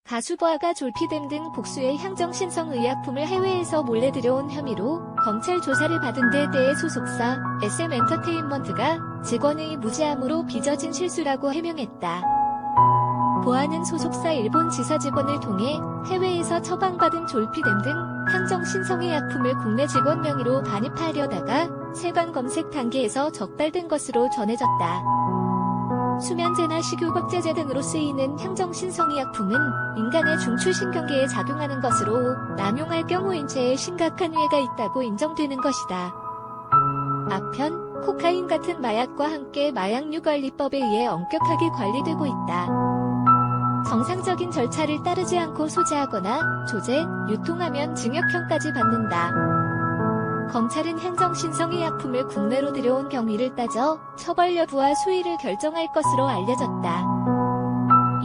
가수 보아가 졸피뎀 등 복수의 향정신성 의약품을 해외에서 몰래 들여온 혐의로 검찰 조사를 받은 데 대해 소속사 SM엔터테인먼트가 직원의 무지함으로 빚어진 실수라고 해명했다. 보아는 소속사 일본 지사 직원을 통해 해외에서 처방받은 졸피뎀 등 향정신성의 약품을 국내 직원 명의로 반입하려다가 세관 검색 단계에서 적발된 것으로 전해졌다. 수면제나 식욕억제제 등으로 쓰이는 향정신성의 약품은 인간의 중추신경계에 작용하는 것으로 남용할 경우 인체에 심각한 위해가 있다고 인정되는 것이다. 아편, 코카인 같은 마약과 함께 마약류관리법에 의해 엄격하게 관리되고 있다. 정상적인 절차를 따르지 않고 소지하거나 조제, 유통하면 징역형까지 받는다. 검찰은 향정신성의 약품을 국내로 들여온 경위를 따져 처벌 여부와 수위를 결정할 것으로 알려졌다.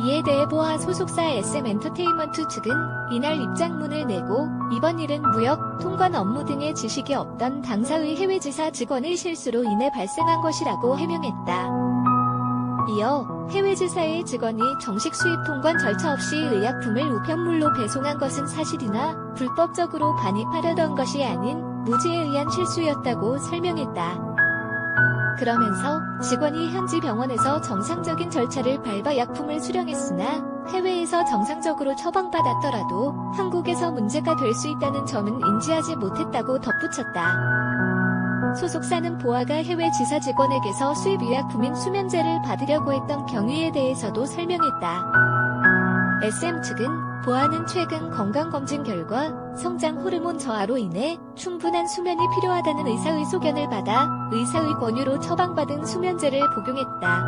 이에 대해 보아 소속사 SM엔터테인먼트 측은 이날 입장문을 내고 이번 일은 무역, 통관 업무 등의 지식이 없던 당사의 해외지사 직원의 실수로 인해 발생한 것이라고 해명했다. 이어 해외지사의 직원이 정식 수입 통관 절차 없이 의약품을 우편물로 배송한 것은 사실이나 불법적으로 반입하려던 것이 아닌 무지에 의한 실수였다고 설명했다. 그러면서 직원이 현지 병원에서 정상적인 절차를 밟아 약품을 수령했으나 해외에서 정상적으로 처방받았더라도 한국에서 문제가 될 수 있다는 점은 인지하지 못했다고 덧붙였다. 소속사는 보아가 해외 지사 직원에게서 수입 의약품인 수면제를 받으려고 했던 경위에 대해서도 설명했다. SM 측은 보아는 최근 건강검진 결과 성장 호르몬 저하로 인해 충분한 수면이 필요하다는 의사의 소견을 받아 의사의 권유로 처방받은 수면제를 복용했다.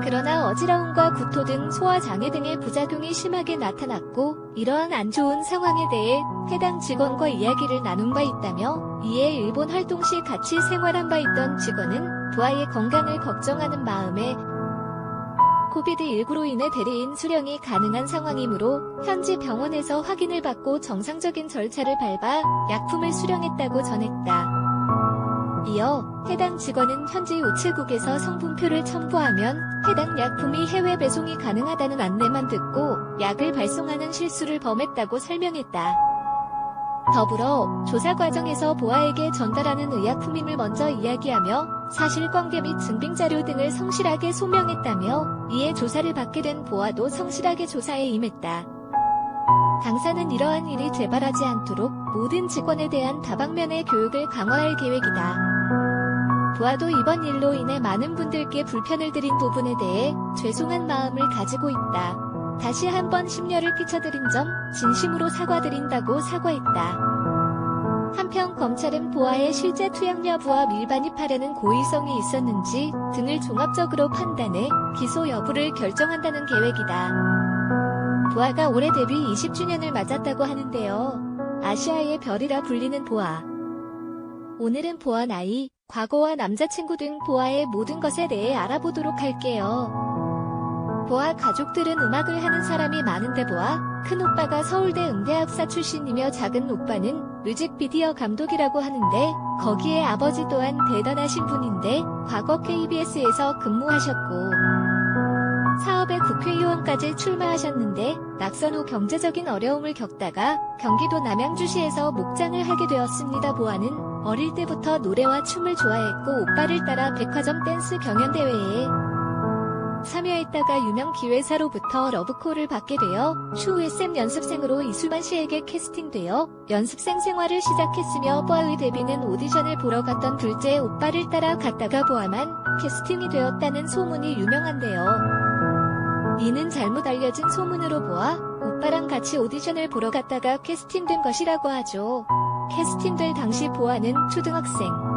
그러나 어지러움과 구토 등 소화장애 등의 부작용이 심하게 나타났고 이러한 안 좋은 상황에 대해 해당 직원과 이야기를 나눈 바 있다며 이에 일본 활동 시 같이 생활한 바 있던 직원은 보아의 건강을 걱정하는 마음에 코비드19로 인해 대리인 수령이 가능한 상황이므로 현지 병원에서 확인을 받고 정상적인 절차를 밟아 약품을 수령했다고 전했다. 이어 해당 직원은 현지 우체국에서 성분표를 첨부하면 해당 약품이 해외 배송이 가능하다는 안내만 듣고 약을 발송하는 실수를 범했다고 설명했다. 더불어 조사 과정에서 보아에게 전달하는 의약품임을 먼저 이야기하며 사실관계 및 증빙자료 등을 성실하게 소명했다며 이에 조사를 받게 된 보아도 성실하게 조사에 임했다. 당사는 이러한 일이 재발하지 않도록 모든 직원에 대한 다방면의 교육을 강화할 계획이다. 보아도 이번 일로 인해 많은 분들께 불편을 드린 부분에 대해 죄송한 마음을 가지고 있다. 다시 한번 심려를 끼쳐드린 점 진심으로 사과드린다고 사과했다. 한편 검찰은 보아의 실제 투약 여부와 밀반입하려는 고의성이 있었는지 등을 종합적으로 판단해 기소 여부를 결정한다는 계획이다. 보아가 올해 데뷔 20주년을 맞았다고 하는데요. 아시아의 별이라 불리는 보아. 오늘은 보아 나이, 과거와 남자친구 등 보아의 모든 것에 대해 알아보도록 할게요. 보아 가족들은 음악을 하는 사람이 많은데 보아 큰오빠가 서울대 음대학사 출신이며 작은 오빠는 뮤직비디오 감독이라고 하는데 거기에 아버지 또한 대단하신 분인데 과거 KBS에서 근무하셨고 사업에 국회의원까지 출마하셨는데 낙선 후 경제적인 어려움을 겪다가 경기도 남양주시에서 목장을 하게 되었습니다. 보아는 어릴 때부터 노래와 춤을 좋아했고 오빠를 따라 백화점 댄스 경연대회에 참여했다가 유명 기획사로부터 러브콜을 받게 되어 추후에 쌤 연습생으로 이수만 씨에게 캐스팅되어 연습생 생활을 시작했으며 보아의 데뷔는 오디션을 보러 갔던 둘째 오빠를 따라 갔다가 보아만 캐스팅이 되었다는 소문이 유명한데요. 이는 잘못 알려진 소문으로 보아 오빠랑 같이 오디션을 보러 갔다가 캐스팅된 것이라고 하죠. 캐스팅될 당시 보아는 초등학생.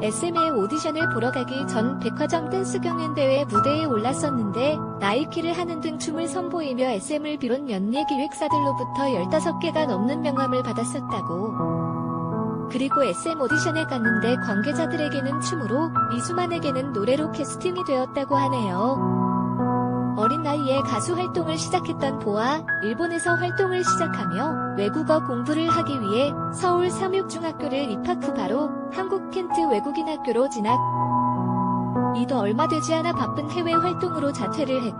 SM의 오디션을 보러 가기 전 백화점 댄스 경연대회 무대에 올랐었는데 나이키를 하는 등 춤을 선보이며 SM을 비롯 연예 기획사들로부터 15개가 넘는 명함을 받았었다고. 그리고 SM 오디션에 갔는데 관계자들에게는 춤으로, 이수만에게는 노래로 캐스팅이 되었다고 하네요. 어린 나이에 가수 활동을 시작했던 보아, 일본에서 활동을 시작하며 외국어 공부를 하기 위해 서울 삼육중학교를 입학 후 바로 한국 켄트 외국인 학교로 진학. 이도 얼마 되지 않아 바쁜 해외 활동으로 자퇴를 했고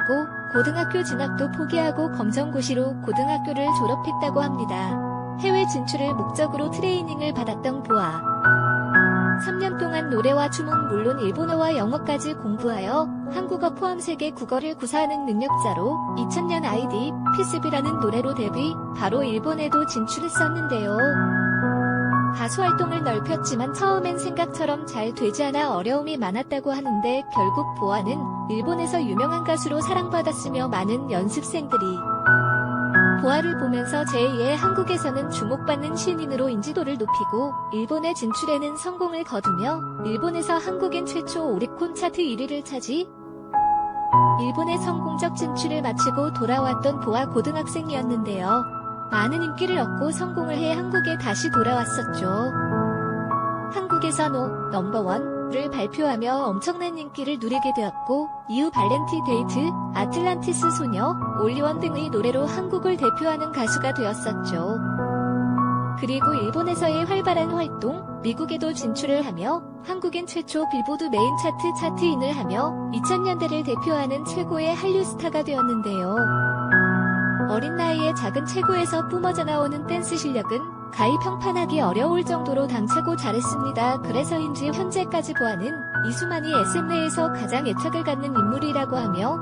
고등학교 진학도 포기하고 검정고시로 고등학교를 졸업했다고 합니다. 해외 진출을 목적으로 트레이닝을 받았던 보아. 3년 동안 노래와 춤은 물론 일본어와 영어까지 공부하여 한국어 포함 세계 국어를 구사하는 능력자로 2000년 아이디 피스비라는 노래로 데뷔, 바로 일본에도 진출했었는데요. 가수 활동을 넓혔지만 처음엔 생각처럼 잘 되지 않아 어려움이 많았다고 하는데 결국 보아는 일본에서 유명한 가수로 사랑받았으며 많은 연습생들이 보아를 보면서 제2의 한국에서는 주목받는 신인으로 인지도를 높이고 일본에 진출에는 성공을 거두며 일본에서 한국인 최초 오리콘 차트 1위를 차지. 일본의 성공적 진출을 마치고 돌아왔던 보아 고등학생이었는데요. 많은 인기를 얻고 성공을 해 한국에 다시 돌아왔었죠. 한국에서 넘버원을 발표하며 엄청난 인기를 누리게 되었고 이후 발렌티 데이트, 아틀란티스 소녀, 올리원 등의 노래로 한국을 대표하는 가수가 되었었죠. 그리고 일본에서의 활발한 활동, 미국에도 진출을 하며 한국인 최초 빌보드 메인 차트 차트인을 하며 2000년대를 대표하는 최고의 한류 스타가 되었는데요. 어린 나이에 작은 체구에서 뿜어져 나오는 댄스 실력은 가히 평판하기 어려울 정도로 당차고 잘했습니다. 그래서인지 현재까지 보아는 이수만이 SM 내에서 가장 애착을 갖는 인물이라고 하며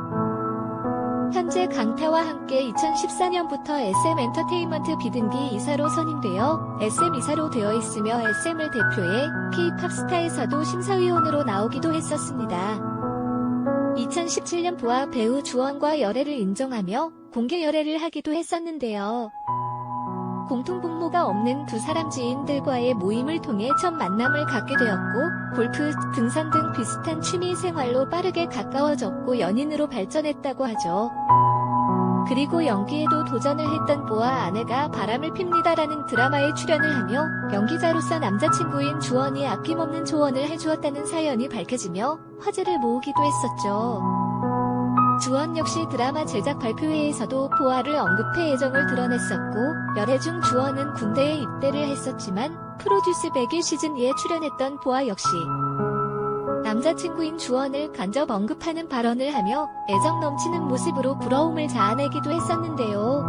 현재 강타와 함께 2014년부터 SM 엔터테인먼트 비등기 이사로 선임되어 SM 이사로 되어 있으며 SM을 대표해 K-팝 스타에서도 심사위원으로 나오기도 했었습니다. 2017년 보아 배우 주원과 열애를 인정하며 공개 열애를 하기도 했었는데요. 공통분모가 없는 두 사람 지인들과의 모임을 통해 첫 만남을 갖게 되었고 골프, 등산 등 비슷한 취미 생활로 빠르게 가까워졌고 연인으로 발전했다고 하죠. 그리고 연기에도 도전을 했던 보아 아내가 바람을 핍니다라는 드라마에 출연을 하며 연기자로서 남자친구인 주원이 아낌없는 조언을 해주었다는 사연이 밝혀지며 화제를 모으기도 했었죠. 주원 역시 드라마 제작 발표회에서도 보아를 언급해 애정을 드러냈었고 열애 중 주원은 군대에 입대를 했었지만 프로듀스 100일 시즌2에 출연했던 보아 역시 남자친구인 주원을 간접 언급하는 발언을 하며 애정 넘치는 모습으로 부러움을 자아내기도 했었는데요.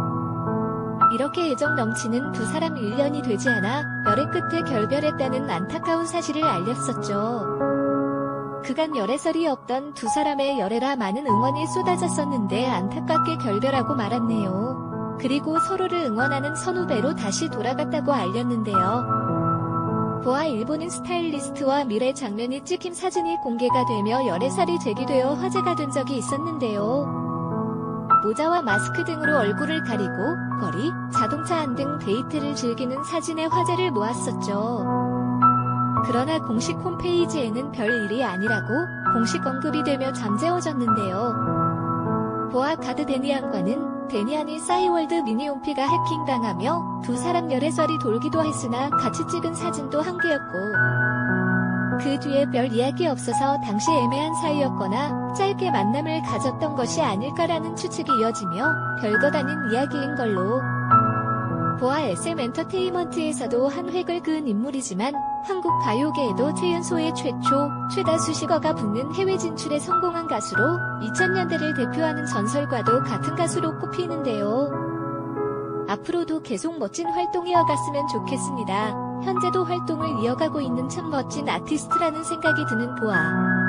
이렇게 애정 넘치는 두 사람 1년이 되지 않아 열애 끝에 결별했다는 안타까운 사실을 알렸었죠. 그간 열애설이 없던 두 사람의 열애라 많은 응원이 쏟아졌었는데 안타깝게 결별하고 말았네요. 그리고 서로를 응원하는 선후배로 다시 돌아갔다고 알렸는데요. 보아 일본인 스타일리스트와 미래 장면이 찍힌 사진이 공개가 되며 열애설이 제기되어 화제가 된 적이 있었는데요. 모자와 마스크 등으로 얼굴을 가리고 거리, 자동차 안 등 데이트를 즐기는 사진에 화제를 모았었죠. 그러나 공식 홈페이지에는 별 일이 아니라고 공식 언급이 되며 잠재워졌는데요. 보아 가드 데니안과는 데니안이 싸이월드 미니홈피가 해킹당하며 두 사람 열애설이 돌기도 했으나 같이 찍은 사진도 한 개였고 그 뒤에 별 이야기 없어서 당시 애매한 사이였거나 짧게 만남을 가졌던 것이 아닐까라는 추측이 이어지며 별것 아닌 이야기인 걸로. 보아 SM 엔터테인먼트에서도 한 획을 그은 인물이지만 한국 가요계에도 최연소의 최다 수식어가 붙는 해외 진출에 성공한 가수로 2000년대를 대표하는 전설과도 같은 가수로 꼽히는데요. 앞으로도 계속 멋진 활동 이어갔으면 좋겠습니다. 현재도 활동을 이어가고 있는 참 멋진 아티스트라는 생각이 드는 보아.